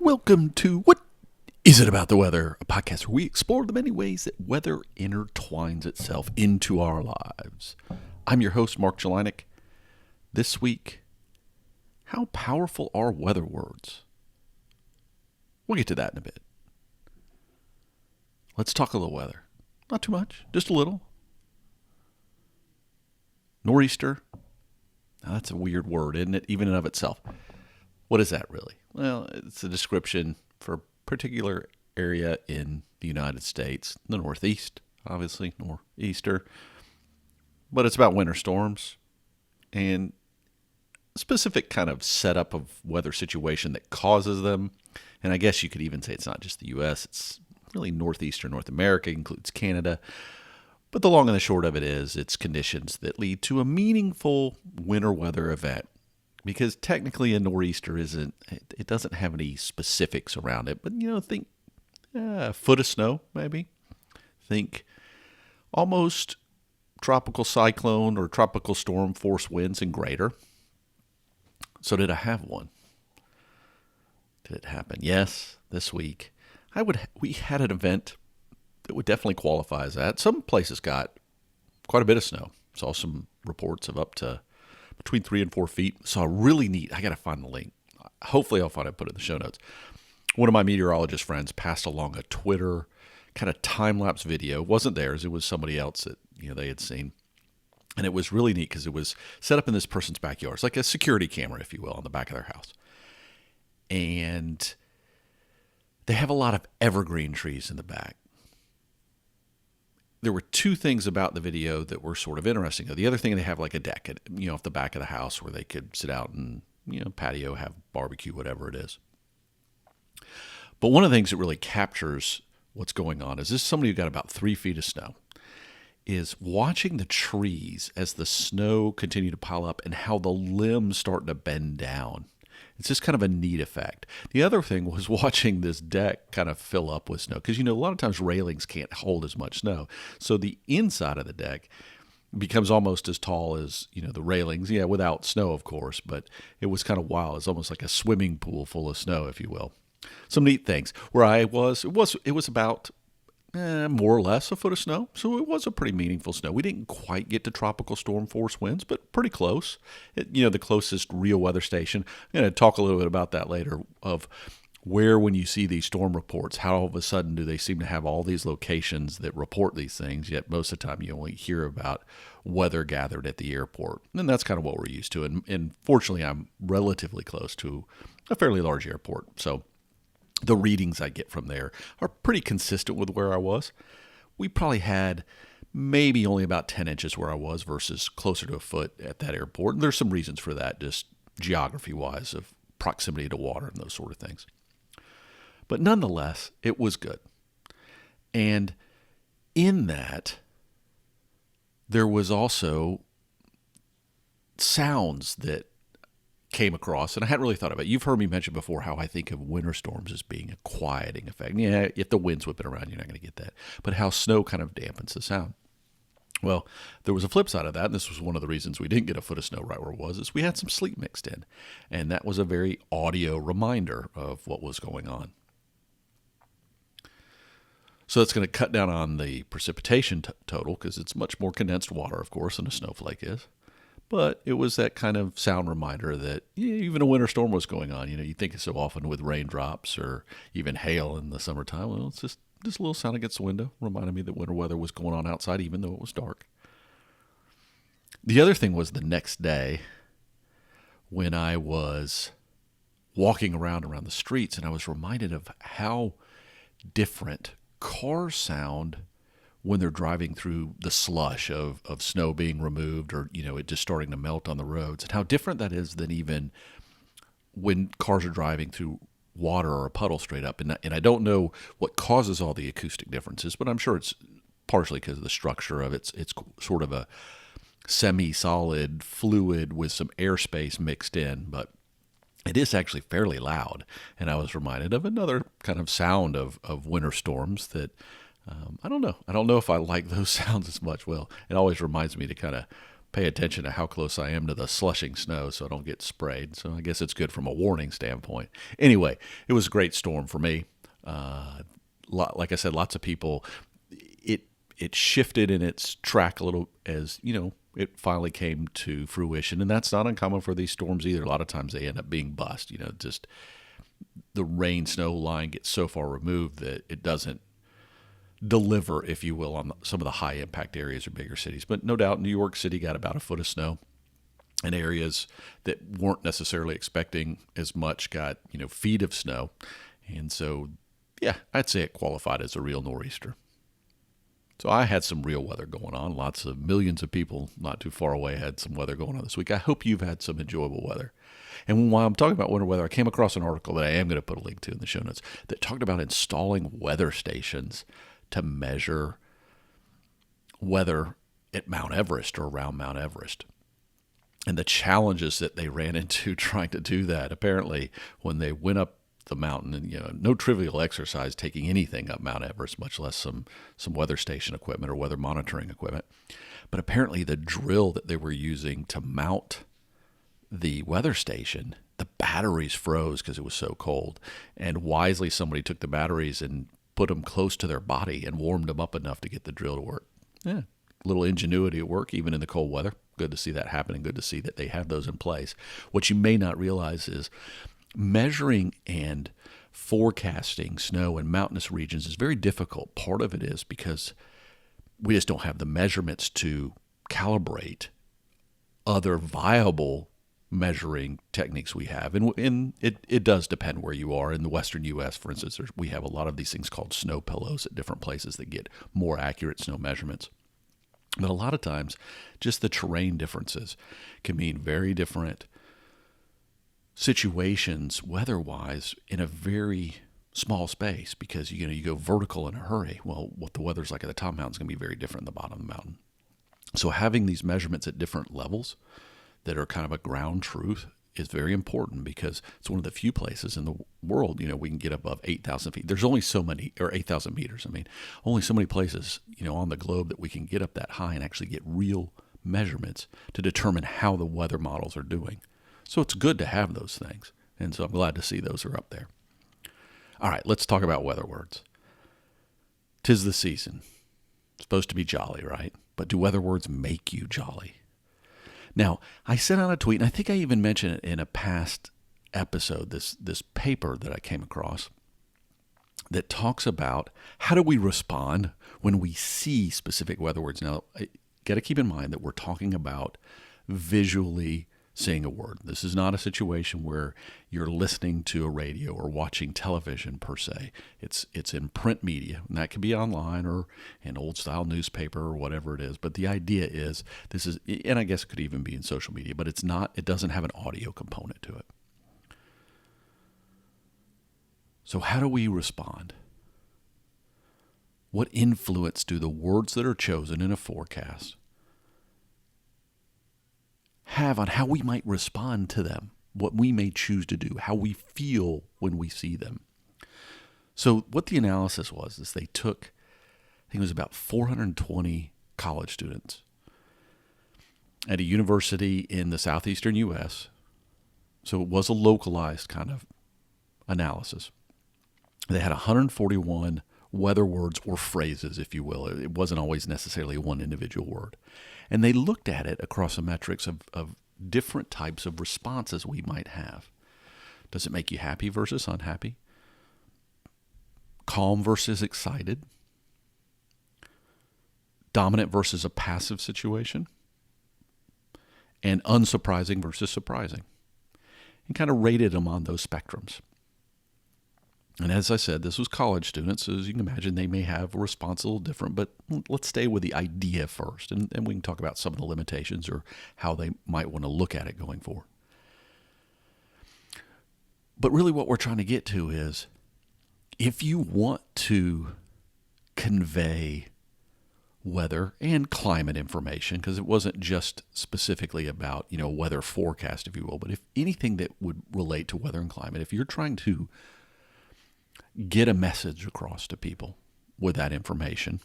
Welcome to What Is It About the Weather, a podcast where we explore the many ways that weather intertwines itself into our lives. I'm your host, Mark Jelinek. This week, how powerful are weather words? We'll get to that in a bit. Let's talk a little weather. Not too much, just a little. Nor'easter. Now, that's a weird word, isn't it, even in of itself? What is that really? Well, it's a description for a particular area in the United States, the Northeast, obviously, nor'easter. But it's about winter storms and specific kind of setup of weather situation that causes them. And I guess you could even say it's not just the U.S., it's really northeastern North America, includes Canada. But the long and the short of it is it's conditions that lead to a meaningful winter weather event. Because technically a nor'easter it doesn't have any specifics around it. But, think a foot of snow, maybe. Think almost tropical cyclone or tropical storm force winds and greater. So did I have one? Did it happen? Yes, this week. We had an event that would definitely qualify as that. Some places got quite a bit of snow. Saw some reports of up to between 3 and 4 feet. Saw really neat. I got to find the link. Hopefully I'll find it, put it in the show notes. One of my meteorologist friends passed along a Twitter kind of time-lapse video. It wasn't theirs. It was somebody else that they had seen. And it was really neat because it was set up in this person's backyard. It's like a security camera, if you will, on the back of their house. And they have a lot of evergreen trees in the back. There were two things about the video that were sort of interesting. The other thing, they have like a deck, off the back of the house where they could sit out and, patio, have barbecue, whatever it is. But one of the things that really captures what's going on is this somebody who got about 3 feet of snow is watching the trees as the snow continue to pile up and how the limbs start to bend down. It's just kind of a neat effect. The other thing was watching this deck kind of fill up with snow because, a lot of times railings can't hold as much snow. So the inside of the deck becomes almost as tall as, the railings. Yeah, without snow, of course, but it was kind of wild. It's almost like a swimming pool full of snow, if you will. Some neat things. Where I was, it was about more or less a foot of snow. So it was a pretty meaningful snow. We didn't quite get to tropical storm force winds, but pretty close. The closest real weather station. I'm going to talk a little bit about that later of where, when you see these storm reports, how all of a sudden do they seem to have all these locations that report these things, yet most of the time you only hear about weather gathered at the airport. And that's kind of what we're used to. And fortunately, I'm relatively close to a fairly large airport. So the readings I get from there are pretty consistent with where I was. We probably had maybe only about 10 inches where I was versus closer to a foot at that airport. And there's some reasons for that, just geography-wise, of proximity to water and those sort of things. But nonetheless, it was good. And in that, there was also sounds that came across, and I hadn't really thought about it. You've heard me mention before how I think of winter storms as being a quieting effect. Yeah, if the wind's whipping around, you're not going to get that. But how snow kind of dampens the sound. Well, there was a flip side of that, and this was one of the reasons we didn't get a foot of snow right where it was, is we had some sleet mixed in. And that was a very audio reminder of what was going on. So it's going to cut down on the precipitation total because it's much more condensed water, of course, than a snowflake is. But it was that kind of sound reminder that even a winter storm was going on. You think so often with raindrops or even hail in the summertime. Well, it's just this little sound against the window reminded me that winter weather was going on outside, even though it was dark. The other thing was the next day when I was walking around the streets, and I was reminded of how different cars sound when they're driving through the slush of snow being removed or, it just starting to melt on the roads, and how different that is than even when cars are driving through water or a puddle straight up. And I don't know what causes all the acoustic differences, but I'm sure it's partially because of the structure of it. It's sort of a semi-solid fluid with some airspace mixed in, but it is actually fairly loud. And I was reminded of another kind of sound of winter storms that I don't know. I don't know if I like those sounds as much. Well, it always reminds me to kind of pay attention to how close I am to the slushing snow so I don't get sprayed. So I guess it's good from a warning standpoint. Anyway, it was a great storm for me. Like I said, lots of people, it shifted in its track a little as, it finally came to fruition. And that's not uncommon for these storms either. A lot of times they end up being bust, just the rain snow line gets so far removed that it doesn't deliver, if you will, on some of the high impact areas or bigger cities. But no doubt New York City got about a foot of snow, and areas that weren't necessarily expecting as much got, feet of snow. And so, yeah, I'd say it qualified as a real nor'easter. So I had some real weather going on. Lots of millions of people not too far away had some weather going on this week. I hope you've had some enjoyable weather. And while I'm talking about winter weather, I came across an article that I am going to put a link to in the show notes that talked about installing weather stations to measure weather at Mount Everest or around Mount Everest, and the challenges that they ran into trying to do that. Apparently, when they went up the mountain, and no trivial exercise taking anything up Mount Everest, much less some weather station equipment or weather monitoring equipment. But apparently, the drill that they were using to mount the weather station, the batteries froze because it was so cold, and wisely somebody took the batteries and put them close to their body and warmed them up enough to get the drill to work. Yeah, a little ingenuity at work, even in the cold weather. Good to see that happen, and good to see that they have those in place. What you may not realize is measuring and forecasting snow in mountainous regions is very difficult. Part of it is because we just don't have the measurements to calibrate other viable measuring techniques we have. And it does depend where you are. In the western U.S., for instance, we have a lot of these things called snow pillows at different places that get more accurate snow measurements. But a lot of times, just the terrain differences can mean very different situations weather-wise in a very small space, because you go vertical in a hurry. Well, what the weather's like at the top of the mountain is going to be very different than the bottom of the mountain. So having these measurements at different levels that are kind of a ground truth is very important, because it's one of the few places in the world, we can get above 8,000 feet. There's only so many, or 8,000 meters. Only so many places, on the globe that we can get up that high and actually get real measurements to determine how the weather models are doing. So it's good to have those things. And so I'm glad to see those are up there. All right, let's talk about weather words. 'Tis the season. It's supposed to be jolly, right? But do weather words make you jolly? Now, I sent out a tweet, and I think I even mentioned it in a past episode, this paper that I came across that talks about how do we respond when we see specific weather words. Now, I got to keep in mind that we're talking about visually seeing a word. This is not a situation where you're listening to a radio or watching television per se. It's in print media, and that could be online or an old style newspaper or whatever it is. But the idea is this is, and I guess it could even be in social media, but it doesn't have an audio component to it. So how do we respond? What influence do the words that are chosen in a forecast have on how we might respond to them, what we may choose to do, how we feel when we see them? So what the analysis was is they took, I think it was about 420 college students at a university in the southeastern U.S. So it was a localized kind of analysis. They had 141 weather words or phrases, if you will. It wasn't always necessarily one individual word. And they looked at it across the metrics of different types of responses we might have. Does it make you happy versus unhappy? Calm versus excited? Dominant versus a passive situation? And unsurprising versus surprising? And kind of rated them on those spectrums. And as I said, this was college students, so as you can imagine, they may have a response a little different, but let's stay with the idea first, and we can talk about some of the limitations or how they might want to look at it going forward. But really what we're trying to get to is, if you want to convey weather and climate information, because it wasn't just specifically about, weather forecast, if you will, but if anything that would relate to weather and climate, if you're trying to get a message across to people with that information,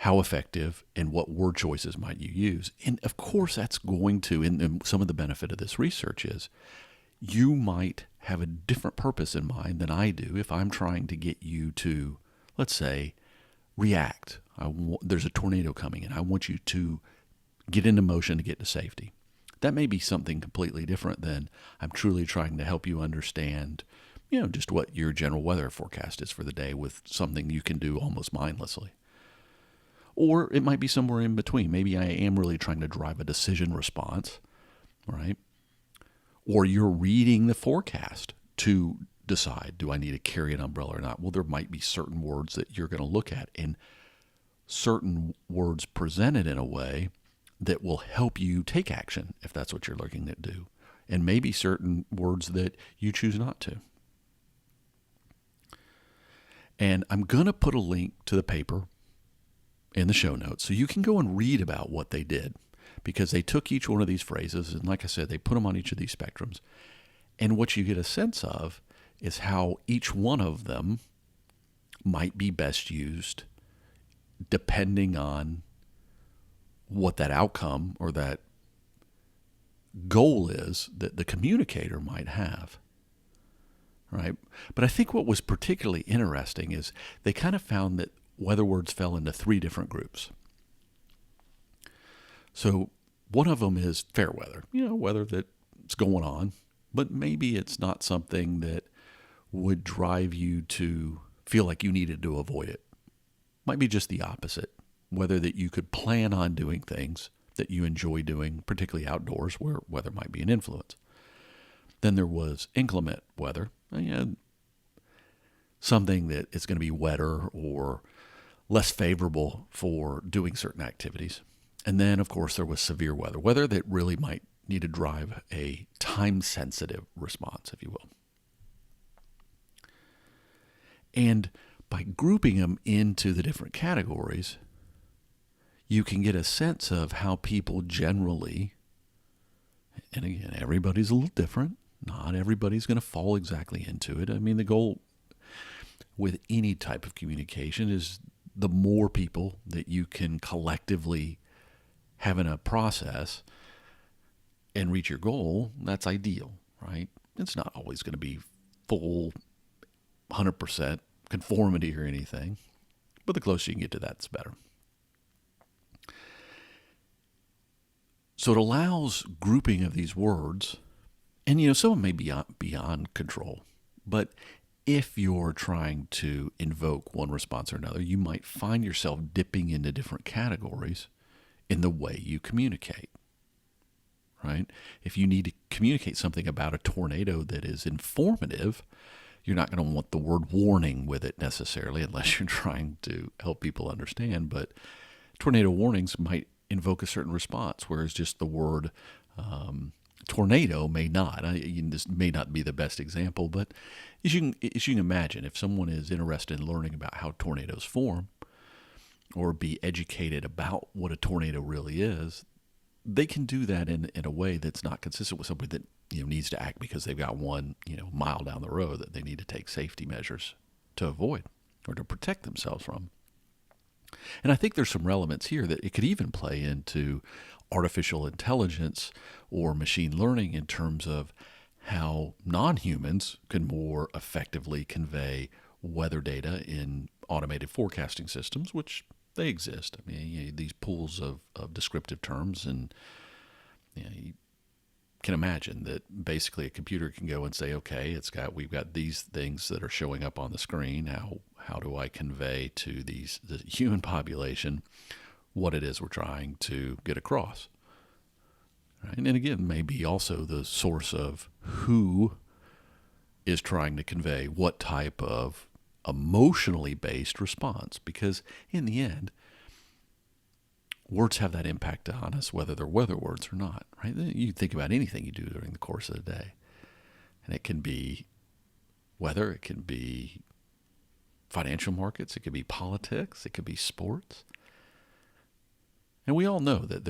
how effective and what word choices might you use. And of course, that's going to, and some of the benefit of this research is you might have a different purpose in mind than I do if I'm trying to get you to, let's say, react. There's a tornado coming and I want you to get into motion to get to safety. That may be something completely different than I'm truly trying to help you understand, just what your general weather forecast is for the day with something you can do almost mindlessly. Or it might be somewhere in between. Maybe I am really trying to drive a decision response, right? Or you're reading the forecast to decide, do I need to carry an umbrella or not? Well, there might be certain words that you're going to look at and certain words presented in a way that will help you take action if that's what you're looking to do. And maybe certain words that you choose not to. And I'm going to put a link to the paper in the show notes so you can go and read about what they did, because they took each one of these phrases and, like I said, they put them on each of these spectrums. And what you get a sense of is how each one of them might be best used depending on what that outcome or that goal is that the communicator might have. Right? But I think what was particularly interesting is they kind of found that weather words fell into 3 different groups. So one of them is fair weather, weather that's going on, but maybe it's not something that would drive you to feel like you needed to avoid it. Might be just the opposite, weather that you could plan on doing things that you enjoy doing, particularly outdoors where weather might be an influence. Then there was inclement weather, something that is going to be wetter or less favorable for doing certain activities. And then, of course, there was severe weather, weather that really might need to drive a time-sensitive response, if you will. And by grouping them into the different categories, you can get a sense of how people generally, and again, everybody's a little different. Not everybody's going to fall exactly into it. I mean, the goal with any type of communication is the more people that you can collectively have in a process and reach your goal, that's ideal, right? It's not always going to be full 100% conformity or anything, but the closer you can get to that, the better. So it allows grouping of these words, and some of them may be beyond control, but if you're trying to invoke one response or another, you might find yourself dipping into different categories in the way you communicate, right? If you need to communicate something about a tornado that is informative, you're not going to want the word warning with it necessarily unless you're trying to help people understand. But tornado warnings might invoke a certain response, whereas just the word tornado may not. This may not be the best example, but as you can imagine, if someone is interested in learning about how tornadoes form or be educated about what a tornado really is, they can do that in a way that's not consistent with somebody that needs to act because they've got one mile down the road that they need to take safety measures to avoid or to protect themselves from. And I think there's some relevance here that it could even play into artificial intelligence or machine learning in terms of how non-humans can more effectively convey weather data in automated forecasting systems, which they exist. I mean, these pools of descriptive terms, and you can imagine that basically a computer can go and say, okay, we've got these things that are showing up on the screen. How do I convey to the human population what it is we're trying to get across? Right? And again, maybe also the source of who is trying to convey what type of emotionally based response, because in the end, words have that impact on us, whether they're weather words or not, right? You think about anything you do during the course of the day, and it can be weather, it can be financial markets, it could be politics, it could be sports. And we all know that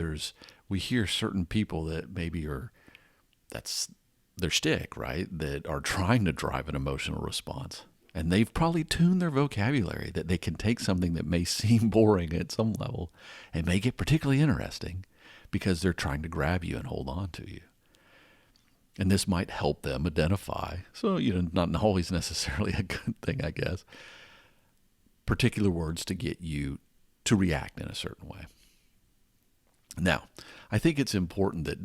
we hear certain people that maybe that's their shtick, right? That are trying to drive an emotional response. And they've probably tuned their vocabulary that they can take something that may seem boring at some level and make it particularly interesting because they're trying to grab you and hold on to you. And this might help them identify, so, not always necessarily a good thing, I guess, particular words to get you to react in a certain way. Now, I think it's important that,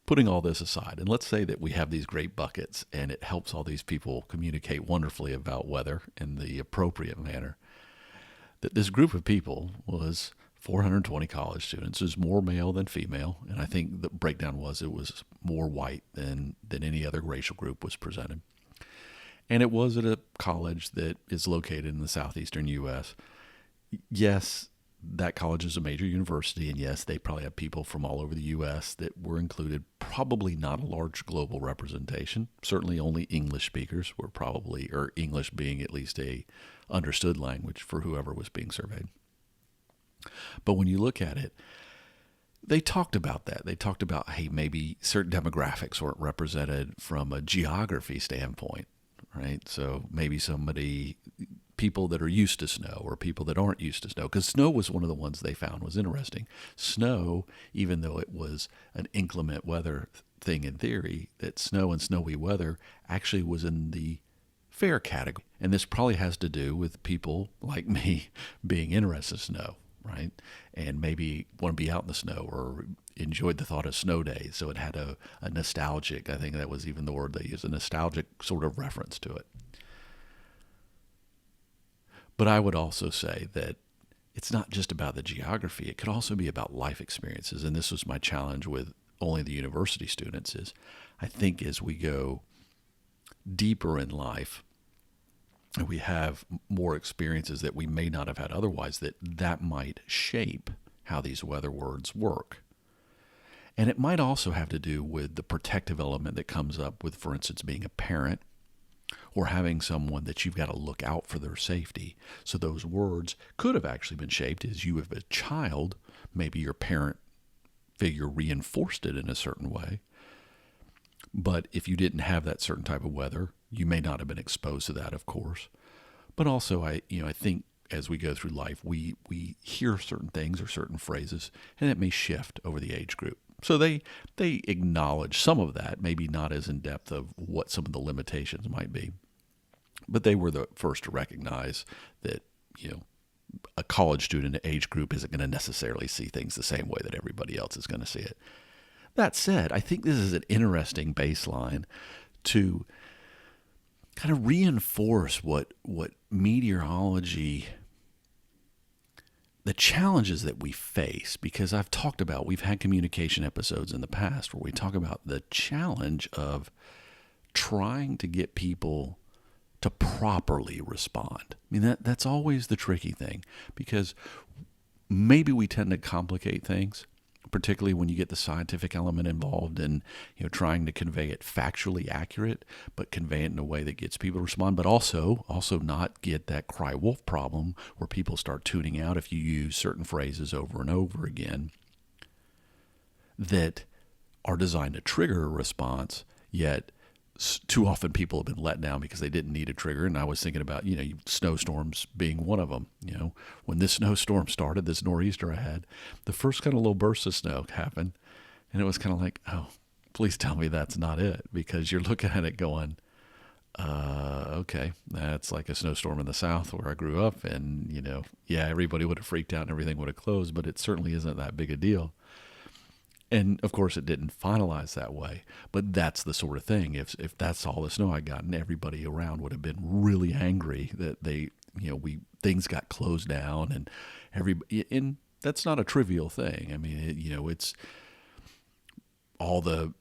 putting all this aside, and let's say that we have these great buckets and it helps all these people communicate wonderfully about weather in the appropriate manner, that this group of people was 420 college students. It was more male than female, and I think the breakdown was it was more white than any other racial group was presented. And it was at a college that is located in the southeastern U.S. Yes, that college is a major university, and yes, they probably have people from all over the U.S. that were included. Probably not a large global representation. Certainly only English speakers were probably, or English being at least a understood language for whoever was being surveyed. But when you look at it, they talked about that. They talked about, hey, maybe certain demographics weren't represented from a geography standpoint, right? So maybe people that are used to snow or people that aren't used to snow, because snow was one of the ones they found was interesting. Snow, even though it was an inclement weather thing in theory, that snow and snowy weather actually was in the fair category. And this probably has to do with people like me being interested in snow, right? And maybe want to be out in the snow or enjoyed the thought of snow days. So it had a nostalgic, I think that was even the word they used, a nostalgic sort of reference to it. But I would also say that it's not just about the geography. It could also be about life experiences. And this was my challenge with only the university students is I think as we go deeper in life, and we have more experiences that we may not have had otherwise, that might shape how these weather words work. And it might also have to do with the protective element that comes up with, for instance, being a parent or having someone that you've got to look out for their safety. So those words could have actually been shaped as you as a child. Maybe your parent figure reinforced it in a certain way. But if you didn't have that certain type of weather, you may not have been exposed to that, of course. But also, I think as we go through life, we hear certain things or certain phrases, and it may shift over the age group. So they acknowledge some of that, maybe not as in depth of what some of the limitations might be. But they were the first to recognize that, a college student age group isn't going to necessarily see things the same way that everybody else is going to see it. That said, I think this is an interesting baseline to kind of reinforce what meteorology, the challenges that we face, because we've had communication episodes in the past where we talk about the challenge of trying to get people to properly respond. I mean, that's always the tricky thing, because maybe we tend to complicate things, particularly when you get the scientific element involved in, trying to convey it factually accurate, but convey it in a way that gets people to respond, but also not get that cry wolf problem where people start tuning out if you use certain phrases over and over again that are designed to trigger a response, yet too often people have been let down because they didn't need a trigger. And I was thinking about, snowstorms being one of them. When this snowstorm started, this nor'easter I had, the first kind of little burst of snow happened. And it was kind of like, oh, please tell me that's not it. Because you're looking at it going, okay, that's like a snowstorm in the South where I grew up. And, everybody would have freaked out and everything would have closed, but it certainly isn't that big a deal. And, of course, it didn't finalize that way. But that's the sort of thing. If that's all the snow I got, and everybody around would have been really angry that things got closed down, and that's not a trivial thing. I mean, it's all the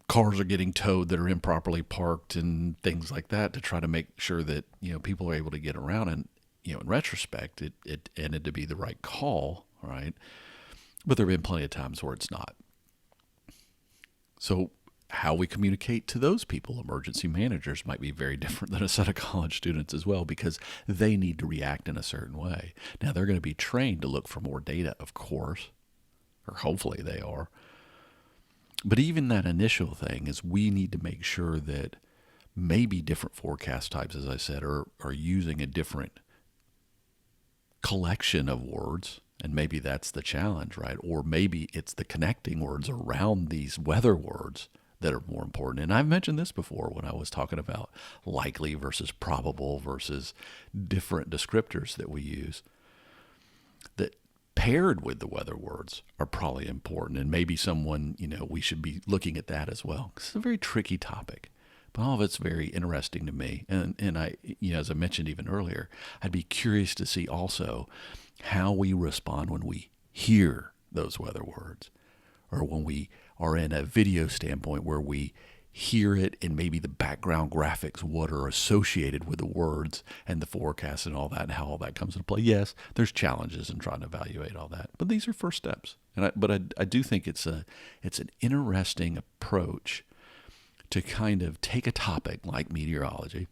cars are getting towed that are improperly parked and things like that to try to make sure that, people are able to get around. And, in retrospect, it ended to be the right call, right? But there have been plenty of times where it's not. So how we communicate to those people, emergency managers, might be very different than a set of college students as well, because they need to react in a certain way. Now, they're going to be trained to look for more data, of course, or hopefully they are. But even that initial thing is we need to make sure that maybe different forecast types, as I said, are using a different collection of words. And maybe that's the challenge, right? Or maybe it's the connecting words around these weather words that are more important. And I've mentioned this before when I was talking about likely versus probable versus different descriptors that we use, that paired with the weather words are probably important. And maybe someone, we should be looking at that as well. It's a very tricky topic, but all of it's very interesting to me. And I, as I mentioned even earlier, I'd be curious to see also how we respond when we hear those weather words, or when we are in a video standpoint where we hear it and maybe the background graphics, what are associated with the words and the forecast and all that, and how all that comes into play. Yes, there's challenges in trying to evaluate all that, but these are first steps. But I do think it's an interesting approach to kind of take a topic like meteorology,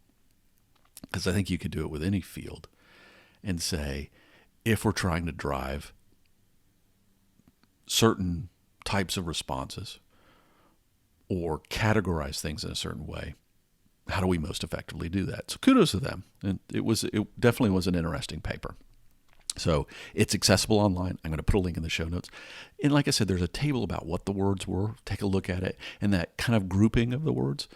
because I think you could do it with any field, and say, if we're trying to drive certain types of responses or categorize things in a certain way, how do we most effectively do that? So kudos to them. And it definitely was an interesting paper. So it's accessible online. I'm going to put a link in the show notes. And like I said, there's a table about what the words were. Take a look at it. And that kind of grouping of the words,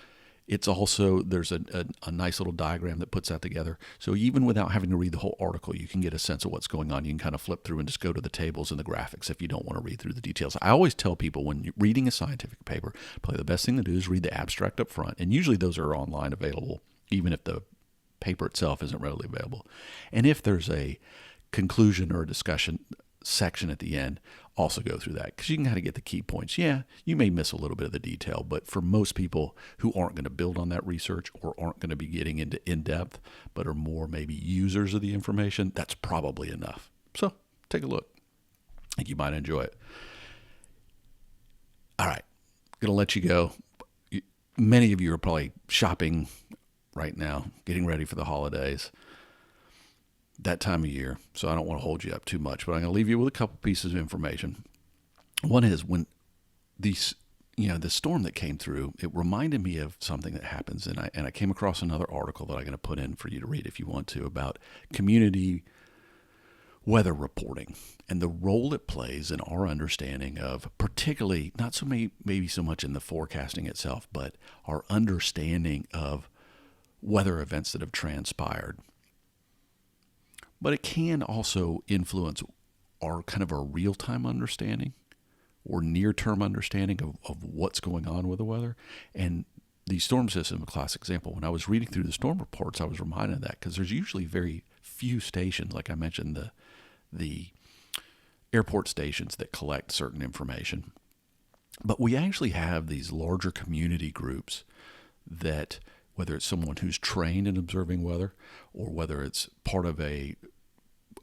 it's also, there's a nice little diagram that puts that together. So even without having to read the whole article, you can get a sense of what's going on. You can kind of flip through and just go to the tables and the graphics if you don't want to read through the details. I always tell people when you're reading a scientific paper, probably the best thing to do is read the abstract up front. And usually those are online available, even if the paper itself isn't readily available. And if there's a conclusion or a discussion section at the end, also go through that, because you can kind of get the key points. Yeah, you may miss a little bit of the detail, but for most people who aren't going to build on that research or aren't going to be getting into in-depth, but are more maybe users of the information, that's probably enough. So take a look. I think you might enjoy it. All right, going to let you go. Many of you are probably shopping right now, getting ready for the holidays, that time of year, so I don't want to hold you up too much, but I'm going to leave you with a couple pieces of information. One is when the storm that came through, it reminded me of something that happens, and I came across another article that I'm going to put in for you to read if you want to, about community weather reporting and the role it plays in our understanding of, particularly not so maybe so much in the forecasting itself, but our understanding of weather events that have transpired. But it can also influence our kind of our real-time understanding or near-term understanding of what's going on with the weather. And the storm system, a classic example. When I was reading through the storm reports, I was reminded of that, because there's usually very few stations, like I mentioned, the airport stations that collect certain information. But we actually have these larger community groups that, whether it's someone who's trained in observing weather or whether it's part of a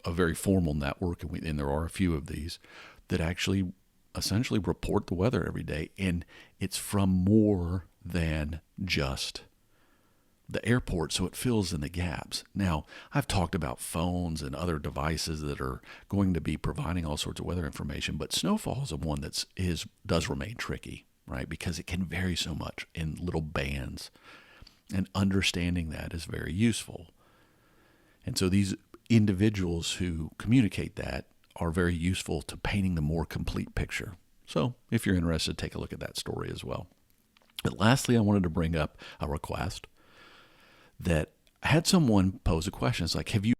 very formal network, and there are a few of these, that actually essentially report the weather every day. And it's from more than just the airport, so it fills in the gaps. Now, I've talked about phones and other devices that are going to be providing all sorts of weather information, but snowfall is one that does remain tricky, right? Because it can vary so much in little bands. And understanding that is very useful. And so these individuals who communicate that are very useful to painting the more complete picture. So if you're interested, take a look at that story as well. But lastly, I wanted to bring up a request that I had someone pose a question. It's like, have you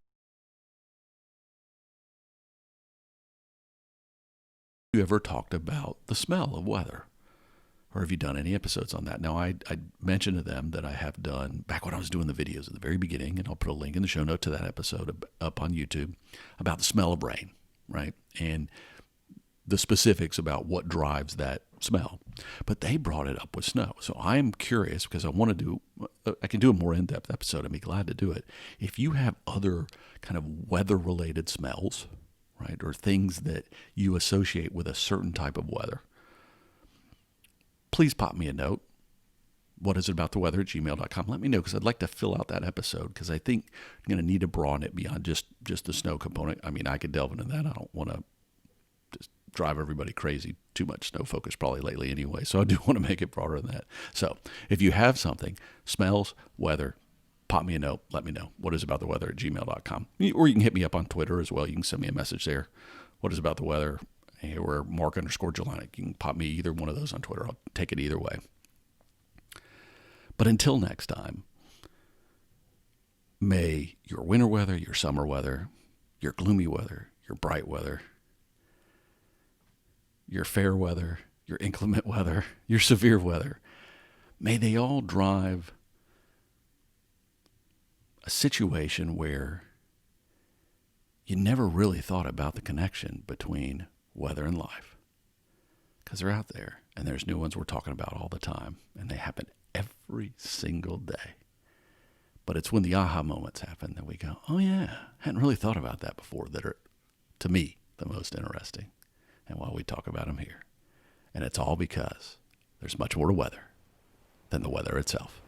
ever talked about the smell of weather? Or have you done any episodes on that? Now, I mentioned to them that I have done, back when I was doing the videos at the very beginning, and I'll put a link in the show note to that episode up on YouTube, about the smell of rain, right? And the specifics about what drives that smell. But they brought it up with snow. So I'm curious, because I can do a more in-depth episode. I'd be glad to do it. If you have other kind of weather-related smells, right, or things that you associate with a certain type of weather, please pop me a note. What is it about the weather at gmail.com? Let me know, because I'd like to fill out that episode, because I think I'm going to need to broaden it beyond just the snow component. I mean, I could delve into that. I don't want to just drive everybody crazy. Too much snow focus probably lately anyway, so I do want to make it broader than that. So if you have something, smells, weather, pop me a note. Let me know. whatisabouttheweather@gmail.com. Or you can hit me up on Twitter as well. You can send me a message there. What is about the weather? Or Mark_Jelanic. You can pop me either one of those on Twitter. I'll take it either way. But until next time, may your winter weather, your summer weather, your gloomy weather, your bright weather, your fair weather, your inclement weather, your severe weather, may they all drive a situation where you never really thought about the connection between weather and life. Because they're out there, and there's new ones we're talking about all the time, and they happen every single day. But it's when the aha moments happen that we go, oh yeah, hadn't really thought about that before, that are, to me, the most interesting. And why we talk about them here. And it's all because there's much more to weather than the weather itself.